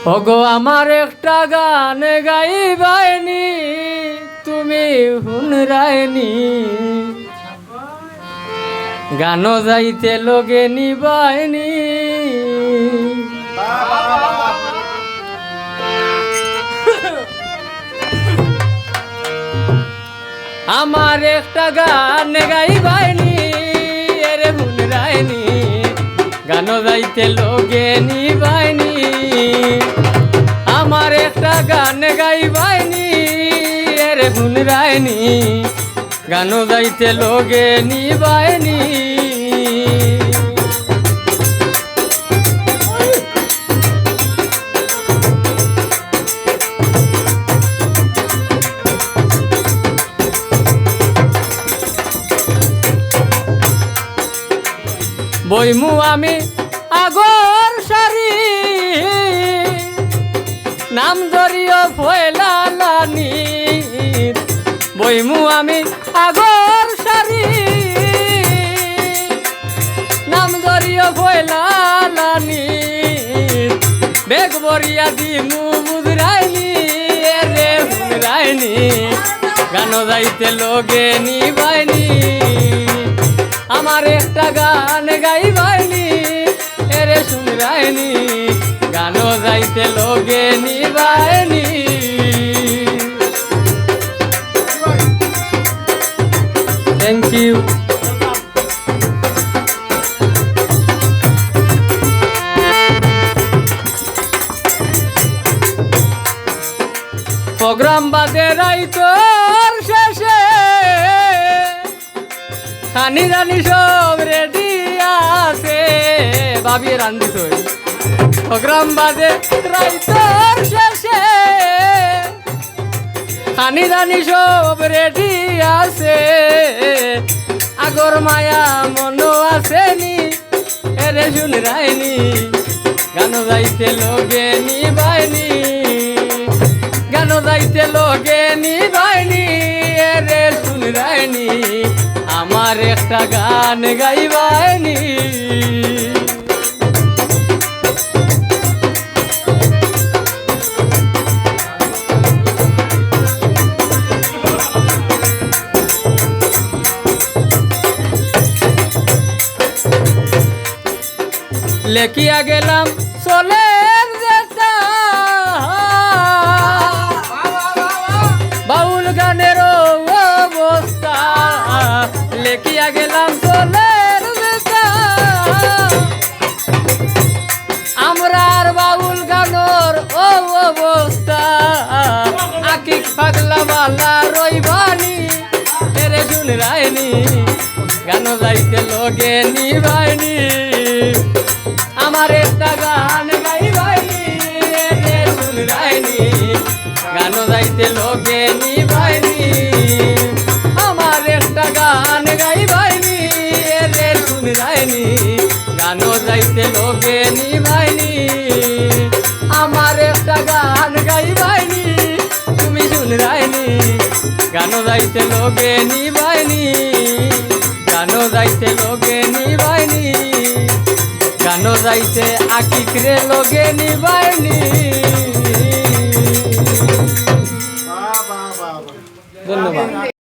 ওগো আমার একটা গান গাইবাইনি তুমি হুনরাইনি গানো যাইতে লগে নিবাইনি আমার একটা গান গাইবাইনি এরে হুনরাইনি গানো যাইতে লগে নিবাইনি আমার একটা গান গাইবাইনি এরে হুনরাইনি গানো যাইতে লগে নিবাইনি বইমু আমি আগর সারি নাম ধরিও ফয়লালানি বইমু আমি আগর সারি নাম ধরিও ফয়লালানি বেগ বরিয়া দিমু মুদরাইনি রে হুনরাইনি গানো যাইতে লগে নিবাইনি আমার একটা গান গাইবাইনি এরে শুনরাইনি গানো যাইতে লগে নিবাইনি থ্যাংক ইউ প্রোগ্রাম বাদে রাইতর শেষে খানি জানি সব রেডি আছে ভাবি রান্ধি তো প্রোগ্রাম বাদে রাইতর শেষে খানি জানি সব রেডি আছে আগর মায়া মনো আসেনি এরে শুনরাইনি গানো যাইতে লগে নিবাইনি গানো যাইতে লগে নিবাইনি এরে শুনরাইনি আমার একটা গান গাইবাইনি লেখিয়া গেলাম চলের যেটা বাউল গানের অবস্থা লেখিয়া গেলাম চলের যেটা আমরা আর বাউল গানোর অবস্থা আকিক পাগলা মালা রইবানি এরে শুনরাইনি গানো যাইতে লগে নিবাইনি আমার একটা গান গাইবাইনি রে শুনরাইনি গানো যাইতে লগে নিবাইনি আমার একটা গান গাইবাইনি রে শুনরাইনি গানো যাইতে লগে নিবাইনি আমার একটা গান গাইবাইনি তুমি শুনরাইনি গানো যাইতে লগে নিবাইনি গানো যাইতে লগে নিবাইনি গানো যাইতে আকিক রে লগে নিবাইনি ধন্যবাদ।